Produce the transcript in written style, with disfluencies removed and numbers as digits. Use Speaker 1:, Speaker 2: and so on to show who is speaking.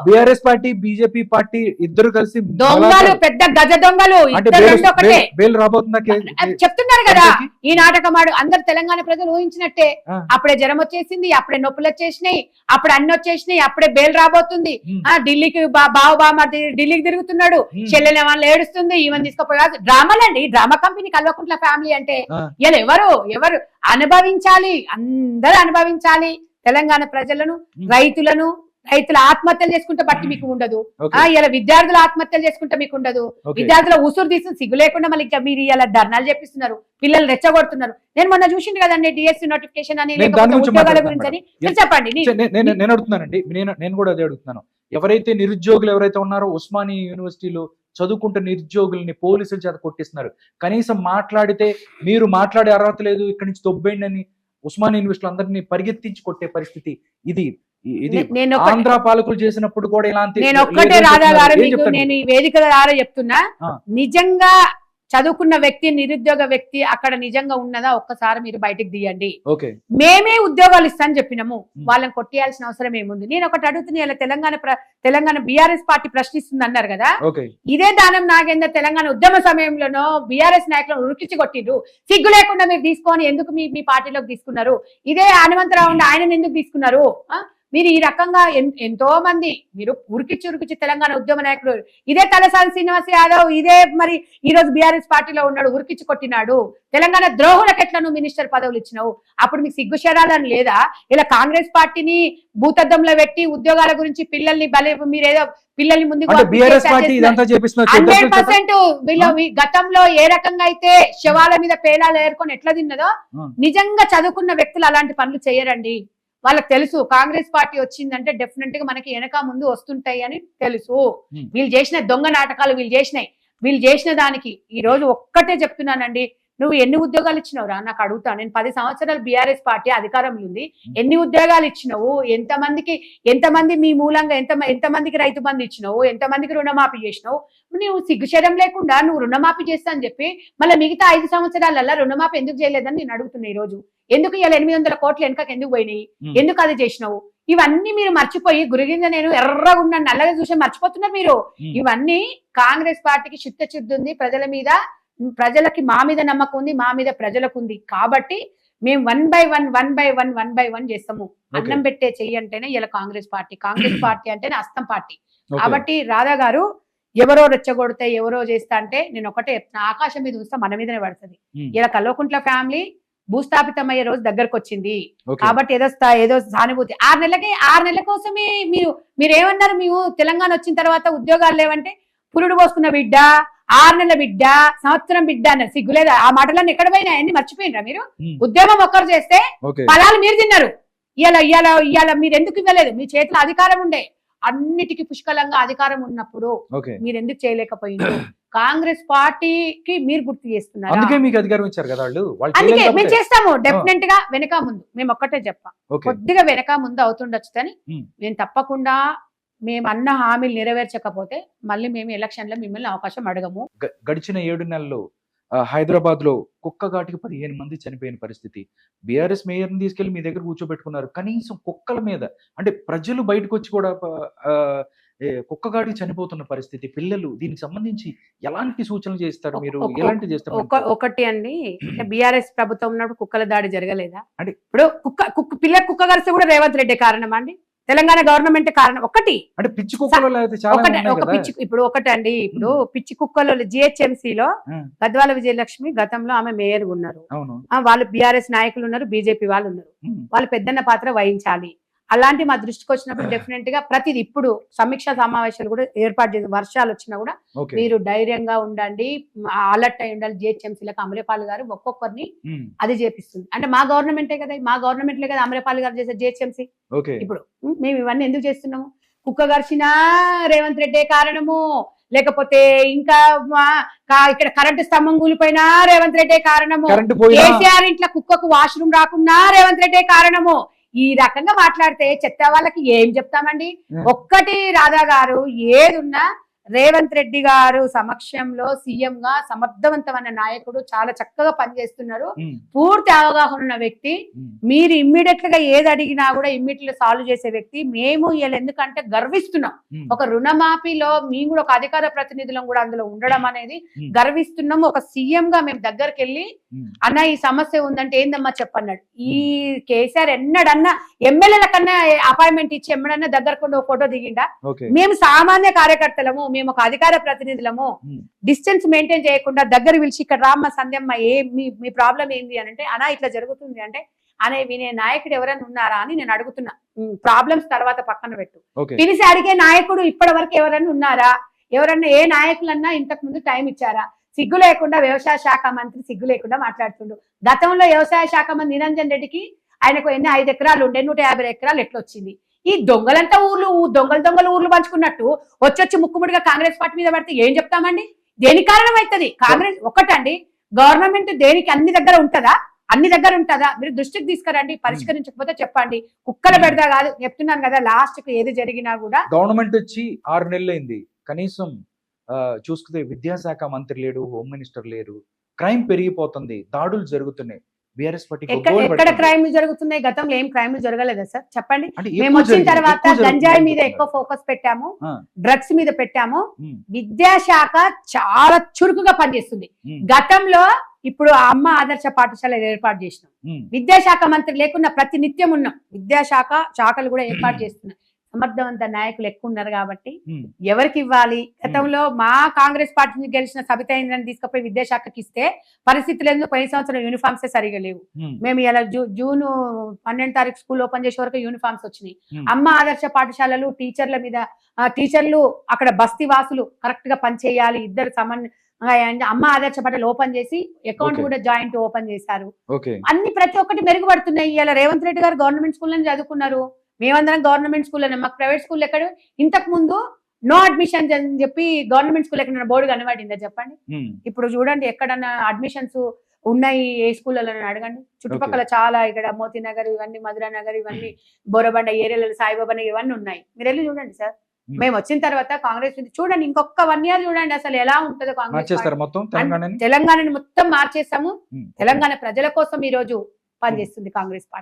Speaker 1: BRS party BJP party ఇద్దరు కలిసి
Speaker 2: దొంగలు, పెద్ద గజ దొంగలు.
Speaker 1: బెయిల్ రాబోతుందా
Speaker 2: చెప్తున్నారు కదా. ఈ నాటకం ఆడు అందరు తెలంగాణ ప్రజలు ఊహించినట్టే. అప్పుడే జ్వరం వచ్చేసింది, అప్పుడే నొప్పులు వచ్చేసినాయి, అప్పుడే అన్ని వచ్చేసినాయి, అప్పుడే బెయిల్ రాబోతుంది. ఢిల్లీకి బావ ఢిల్లీకి తిరుగుతున్నాడు, చెల్లెని వాళ్ళు ఏడుస్తుంది, ఈవెన్ తీసుకుపోయి డ్రామాలండి. డ్రామా కంపెనీ కల్వకుంట్ల ఫ్యామిలీ అంటే ఇలా ఎవరు అనుభవించాలి, అందరూ అనుభవించాలి. తెలంగాణ ప్రజలను, రైతుల ఆత్మహత్యలు చేసుకుంటే బట్టి మీకు ఉండదు. ఇలా విద్యార్థుల ఆత్మహత్యలు చేసుకుంటే మీకు ఉండదు. విద్యార్థుల ఉసురు తీసుకుని సిగ్గు లేకుండా మళ్ళీ మీరు ఇలా ధర్నాలు చేపిస్తున్నారు, పిల్లలు రెచ్చగొడుతున్నారు. నేను మొన్న చూసింది కదండి డిఎస్సి నోటిఫికేషన్ అని, ఉద్యోగాల గురించి. చెప్పండి.
Speaker 1: నేను అడుగుతున్నానండి, నేను కూడా అదే అడుగుతున్నాను. ఎవరైతే నిరుద్యోగులు ఎవరైతే ఉన్నారో ఉస్మానియా యూనివర్సిటీలో చదువుకుంటే నిరుద్యోగుల్ని పోలీసుల చేత కొట్టిస్తున్నారు. కనీసం మాట్లాడితే మీరు మాట్లాడే అర్హత లేదు, ఇక్కడి నుంచి దొబ్బేయండి అని ఉస్మానియా యూనివర్సిటీలో అందరినీ పరిగెత్తించి కొట్టే పరిస్థితి ఇది ఆంధ్ర పాలకులు చేసినప్పుడు కూడా ఇలాంటి.
Speaker 2: నేను ఒక్కటే రాధా గారు నేను ఈ వేదిక ద్వారా చెప్తున్నా, నిజంగా చదువుకున్న వ్యక్తి, నిరుద్యోగ వ్యక్తి అక్కడ నిజంగా ఉన్నదా ఒక్కసారి మీరు బయటకు తీయండి. మేమే ఉద్యోగాలు ఇస్తామని చెప్పినాము, వాళ్ళని కొట్టేయాల్సిన అవసరం ఏముంది? నేను ఒకటి అడుగుతున్నా, ఇలా తెలంగాణ బీఆర్ఎస్ పార్టీ ప్రశ్నిస్తుంది అన్నారు కదా, ఇదే దానం నాగేందర్ తెలంగాణ ఉద్యమ సమయంలోనో బీఆర్ఎస్ నాయకులను ఉరికించి కొట్టిండ్రు. సిగ్గు లేకుండా మీరు తీసుకొని ఎందుకు మీ పార్టీలోకి తీసుకున్నారు? ఇదే హనుమంతరావు ఉండి ఆయన ఎందుకు తీసుకున్నారు? మీరు ఈ రకంగా ఎంతో మంది మీరు ఉరికిచ్చి తెలంగాణ ఉద్యమ నాయకులు, ఇదే తలసాని శ్రీనివాస్ యాదవ్ ఇదే మరి ఈ రోజు బీఆర్ఎస్ పార్టీలో ఉన్నాడు, ఉరికిచ్చి కొట్టినాడు. తెలంగాణ ద్రోహులకు ఎట్లా నువ్వు మినిస్టర్ పదవులు ఇచ్చినావు? అప్పుడు మీకు సిగ్గు శరాలని లేదా? ఇలా కాంగ్రెస్ పార్టీని భూతద్దంలో పెట్టి ఉద్యోగాల గురించి పిల్లల్ని మీరేదో పిల్లల్ని ముందుకు 100% గతంలో ఏ రకంగా అయితే శవాల మీద పేలాలు ఏరుకొని ఎట్లా తిన్నదో, నిజంగా చదువుకున్న వ్యక్తులు అలాంటి పనులు చేయరండి. వాళ్ళకి తెలుసు కాంగ్రెస్ పార్టీ వచ్చిందంటే డెఫినెట్ గా మనకి వెనక ముందు వస్తుంటాయి అని తెలుసు. వీళ్ళు చేసిన దొంగ నాటకాలు వీళ్ళు చేసిన దానికి ఈ రోజు ఒక్కటే చెప్తున్నానండి, నువ్వు ఎన్ని ఉద్యోగాలు ఇచ్చినావురా నాకు అడుగుతాను. నేను 10 సంవత్సరాలు బీఆర్ఎస్ పార్టీ అధికారంలో ఉంది, ఎన్ని ఉద్యోగాలు ఇచ్చినావు? ఎంతమంది మీ మూలంగా ఎంతమందికి రైతు బంధు ఇచ్చినావు? ఎంతమందికి రుణమాఫీ చేసినావు? నువ్వు సిగ్గుశరం లేకుండా నువ్వు రుణమాఫీ చేస్తా అని చెప్పి మళ్ళీ మిగతా 5 సంవత్సరాలల్లా రుణమాఫీ ఎందుకు చేయలేదని నేను అడుగుతున్నా. ఈ రోజు ఎందుకు ఇలా 800 కోట్లు వెనకకి ఎందుకు పోయినాయి? ఎందుకు అది చేసినావు? ఇవన్నీ మీరు మర్చిపోయి గురిగింద నేను ఎర్రగా ఉన్న నల్లగా చూసి మర్చిపోతున్నారు మీరు. ఇవన్నీ కాంగ్రెస్ పార్టీకి చిత్తశుద్ధి ఉంది, ప్రజలకి మా మీద నమ్మకం ఉంది, మా మీద ప్రజలకు ఉంది. కాబట్టి మేము 1 by 1 చేస్తాము. అన్నం పెట్టే చెయ్యి అంటేనే ఇలా కాంగ్రెస్ పార్టీ అంటేనే అస్తం పార్టీ. కాబట్టి రాధా గారు ఎవరో రెచ్చగొడితే ఎవరో చేస్తా అంటే నేను ఒకటే చెప్తున్నా, ఆకాశం మీద చూస్తే మన మీదనే పడుతుంది. ఇలా కల్వకుంట్ల ఫ్యామిలీ భూస్థాపితం అయ్యే రోజు దగ్గరకు వచ్చింది. కాబట్టి ఏదో సానుభూతి 6 నెలల కోసమే మీరేమన్నారు? మేము తెలంగాణ వచ్చిన తర్వాత ఉద్యోగాలు లేవంటే పురుడు పోసుకున్న బిడ్డ, 6 నెలల బిడ్డ, సంవత్సరం బిడ్డ అన్నారు. సిగ్గులేదా? ఆ మాటలన్నీ ఎక్కడ పోయినా అన్ని మర్చిపోయినరా మీరు? ఉద్యమం ఒక్కరు చేస్తే ఫలాలు మీరు తిన్నారు. ఇవాళ మీరు ఎందుకు ఇవ్వలేదు? మీ చేతిలో అధికారం ఉండే, అన్నిటికీ పుష్కలంగా అధికారం ఉన్నప్పుడు మీరు ఎందుకు చేయలేకపోయింది? కాంగ్రెస్ పార్టీకి మీరు గుర్తు చేస్తున్నారు.
Speaker 1: అందుకే మీకు అధికారం ఇచ్చారు కదా వాళ్ళు.
Speaker 2: అందుకే మేము చేస్తాము డెఫినెట్ గా. వెనక ముందు మేము ఒక్కటే చెప్పాం, కొద్దిగా వెనక ముందు అవుతుండొచ్చు కానీ నేను తప్పకుండా మేము అన్న హామీలు నెరవేర్చకపోతే మళ్ళీ మేము ఎలక్షన్ లో మిమ్మల్ని అవకాశం అడగము.
Speaker 1: గడిచిన 7 నెలల్లో హైదరాబాద్ లో కుక్కగాటికి 15 మంది చనిపోయిన పరిస్థితి. బీఆర్ఎస్ మేయర్ ని తీసుకెళ్లి మీ దగ్గర కూర్చోబెట్టుకున్నారు. కనీసం కుక్కల మీద అంటే ప్రజలు బయటకు వచ్చి కూడా కుక్కగాడికి చనిపోతున్న పరిస్థితి, పిల్లలు, దీనికి సంబంధించి ఎలాంటి సూచనలు చేస్తారు మీరు? ఎలాంటి చేస్తారు?
Speaker 2: ఒకటి అండి, బీఆర్ఎస్ ప్రభుత్వం ఉన్నప్పుడు కుక్కల దాడి జరగలేదా? అంటే ఇప్పుడు కుక్క గరిస్తే కూడా రేవంత్ రెడ్డి కారణమా అండి? తెలంగాణ గవర్నమెంట్ కారణం? ఒకటి అంటే పిచ్చి కుక్కలు ఇప్పుడు ఒకటండి, ఇప్పుడు పిచ్చి కుక్కలు జిహెచ్ఎంసీలో గద్వాల విజయలక్ష్మి గతంలో ఆమె మేయర్ ఉన్నారు, వాళ్ళు బీఆర్ఎస్ నాయకులు ఉన్నారు, బీజేపీ వాళ్ళు ఉన్నారు, వాళ్ళు పెద్దన్న పాత్ర వహించాలి. అలాంటి మా దృష్టికి వచ్చినప్పుడు డెఫినెట్ గా ప్రతిది ఇప్పుడు సమీక్షా సమావేశాలు కూడా ఏర్పాటు చేసి, వర్షాలు వచ్చినా కూడా మీరు ధైర్యంగా ఉండండి, అలర్ట్ అయి ఉండాలి. జిహెచ్ఎంసీలకు అమరేపాల్ గారు ఒక్కొక్కరిని అది చేపిస్తుంది. అంటే మా గవర్నమెంటే కదా, మా గవర్నమెంట్లే కదా అమరేపాల్ గారు చేసే జిహెచ్ఎంసీ. ఇప్పుడు మేము ఇవన్నీ ఎందుకు చేస్తున్నాము? కుక్క గర్చినా రేవంత్ రెడ్డే కారణము, లేకపోతే ఇంకా ఇక్కడ కరెంటు స్తంభం కూలిపోయినా రేవంత్ రెడ్డే కారణము, కేసీఆర్ ఇంట్లో కుక్కకు వాష్రూమ్ రాకున్నా రేవంత్ రెడ్డే కారణము. ఈ రకంగా మాట్లాడితే చెత్త వాళ్ళకి ఏం చెప్తామండి? ఒక్కటి రాధా గారు, ఏదున్నా రేవంత్ రెడ్డి గారు సమక్షంలో సీఎం గా సమర్థవంతమైన నాయకుడు, చాలా చక్కగా పనిచేస్తున్నారు, పూర్తి అవగాహన ఉన్న వ్యక్తి. మీరు ఇమ్మీడియట్ గా ఏది అడిగినా కూడా ఇమ్మీడియట్ సాల్వ్ చేసే వ్యక్తి. మేము ఇలా ఎందుకంటే గర్విస్తున్నాం, ఒక రుణమాఫీలో మేము కూడా ఒక అధికార ప్రతినిధులం కూడా అందులో ఉండడం అనేది గర్విస్తున్నాం. ఒక సీఎం గా మేము దగ్గరికి వెళ్ళి అన్న ఈ సమస్య ఉందంటే ఏందమ్మా చెప్పన్నాడు. ఈ కేసీఆర్ ఎన్నడన్నా ఎమ్మెల్యేల కన్నా అపాయింట్మెంట్ ఇచ్చి ఎమ్మడన్నా దగ్గరకుండా ఫోటో దిగిండా? మేము సామాన్య కార్యకర్తలము, మేము ఒక అధికార ప్రతినిధులము, డిస్టెన్స్ మెయింటైన్ చేయకుండా దగ్గర పిలిచి ఇక్కడ రామ్మ సంధ్యమ్మ మీ ప్రాబ్లం ఏంది అని అంటే అనా ఇట్లా జరుగుతుంది అంటే అనే వినే నాయకుడు ఎవరైనా ఉన్నారా అని నేను అడుగుతున్నా. ప్రాబ్లమ్స్ తర్వాత పక్కన పెట్టు, పిలిచి అడిగే నాయకుడు ఇప్పటి వరకు ఎవరైనా ఉన్నారా? ఎవరన్నా ఏ నాయకులన్నా ఇంతకు ముందు టైం ఇచ్చారా? సిగ్గు లేకుండా వ్యవసాయ శాఖ మంత్రి సిగ్గు లేకుండా మాట్లాడుతుండు. గతంలో వ్యవసాయ శాఖ మంత్రి నిరంజన్ రెడ్డికి ఆయనకు ఎన్ని 5 ఎకరాలు ఉండే 150 ఎకరాలు ఎట్లా వచ్చింది? ఈ దొంగలంతా దొంగలు ఊర్లు పంచుకున్నట్టు వచ్చి ముక్కుముడిగా కాంగ్రెస్ పార్టీ మీద పడితే ఏం చెప్తామండి? దేని కారణం అవుతుంది? కాంగ్రెస్ ఒకటండి, గవర్నమెంట్ దేనికి అన్ని దగ్గర ఉంటుందా? మీరు దృష్టికి తీసుకురండి, పరిష్కరించకపోతే చెప్పండి. కుక్కల పెడదా కాదు చెప్తున్నాను కదా. లాస్ట్ కు ఏది జరిగినా కూడా
Speaker 1: గవర్నమెంట్ వచ్చి 6 నెలలు అయింది, కనీసం చూసుకుంటే విద్యాశాఖ మంత్రి లేడు, హోమ్ మినిస్టర్ లేరు, క్రైమ్ పెరిగిపోతుంది, దాడులు జరుగుతున్నాయి. బీఆర్ఎస్ పార్టీ
Speaker 2: ఎక్కడ క్రైమ్ జరుగుతున్నాయి? గతంలో ఏం క్రైమ్ జరగలేదా సార్? చెప్పండి. మేము వచ్చిన తర్వాత గంజాయి మీద ఎక్కువ ఫోకస్ పెట్టాము, డ్రగ్స్ మీద పెట్టాము. విద్యాశాఖ చాలా చురుకుగా పనిచేస్తుంది. గతంలో ఇప్పుడు అమ్మ ఆదర్శ పాఠశాల ఏర్పాటు చేసినాం. విద్యాశాఖ మంత్రి లేకుండా ప్రతి నిత్యం ఉన్నాం. విద్యాశాఖ శాఖలు కూడా ఏర్పాటు చేస్తున్నాం. సమర్థవంత నాయకులు ఎక్కువ ఉన్నారు కాబట్టి ఎవరికి ఇవ్వాలి? గతంలో మా కాంగ్రెస్ పార్టీ నుంచి గెలిచిన సబితా ఇంద్రాన్ని తీసుకుపోయి విద్యాశాఖకి ఇస్తే పరిస్థితులు ఎందుకు పోయిన సంవత్సరం యూనిఫామ్స్ సరిగా లేవు. మేము ఇలా జూన్ 12 తారీఖు స్కూల్ ఓపెన్ చేసే వరకు యూనిఫామ్స్ వచ్చినాయి. అమ్మ ఆదర్శ పాఠశాలలు టీచర్ల మీద టీచర్లు అక్కడ బస్తీ వాసులు కరెక్ట్ గా పనిచేయాలి. ఇద్దరు అమ్మ ఆదర్శ పాఠశాల ఓపెన్ చేసి అకౌంట్ కూడా జాయింట్ ఓపెన్ చేశారు. అన్ని ప్రతి ఒక్కటి మెరుగుపడుతున్నాయి. ఇలా రేవంత్ రెడ్డి గారు గవర్నమెంట్ స్కూల్ అని చదువుకున్నారు, మేమందరం గవర్నమెంట్ స్కూల్లోనే. మాకు ప్రైవేట్ స్కూల్ ఎక్కడ? ఇంతకు ముందు నో అడ్మిషన్స్ అని చెప్పి గవర్నమెంట్ స్కూల్ ఎక్కడ బోర్డు కనబడిందా చెప్పండి? ఇప్పుడు చూడండి ఎక్కడన్నా అడ్మిషన్స్ ఉన్నాయి ఏ స్కూళ్ళలో అడగండి. చుట్టుపక్కల చాలా ఇక్కడ మోతీ నగర్ ఇవన్నీ, మధురా నగర్ ఇవన్నీ, బోరబండ ఏరియాలలో సాయిబాబా ఇవన్నీ ఉన్నాయి. మీరు వెళ్ళి చూడండి సార్. మేము వచ్చిన తర్వాత కాంగ్రెస్ చూడండి, ఇంకొక 1 year చూడండి అసలు ఎలా ఉంటుందో కాంగ్రెస్. తెలంగాణని మొత్తం మార్చేస్తాము. తెలంగాణ ప్రజల కోసం ఈ రోజు పనిచేస్తుంది కాంగ్రెస్ పార్టీ.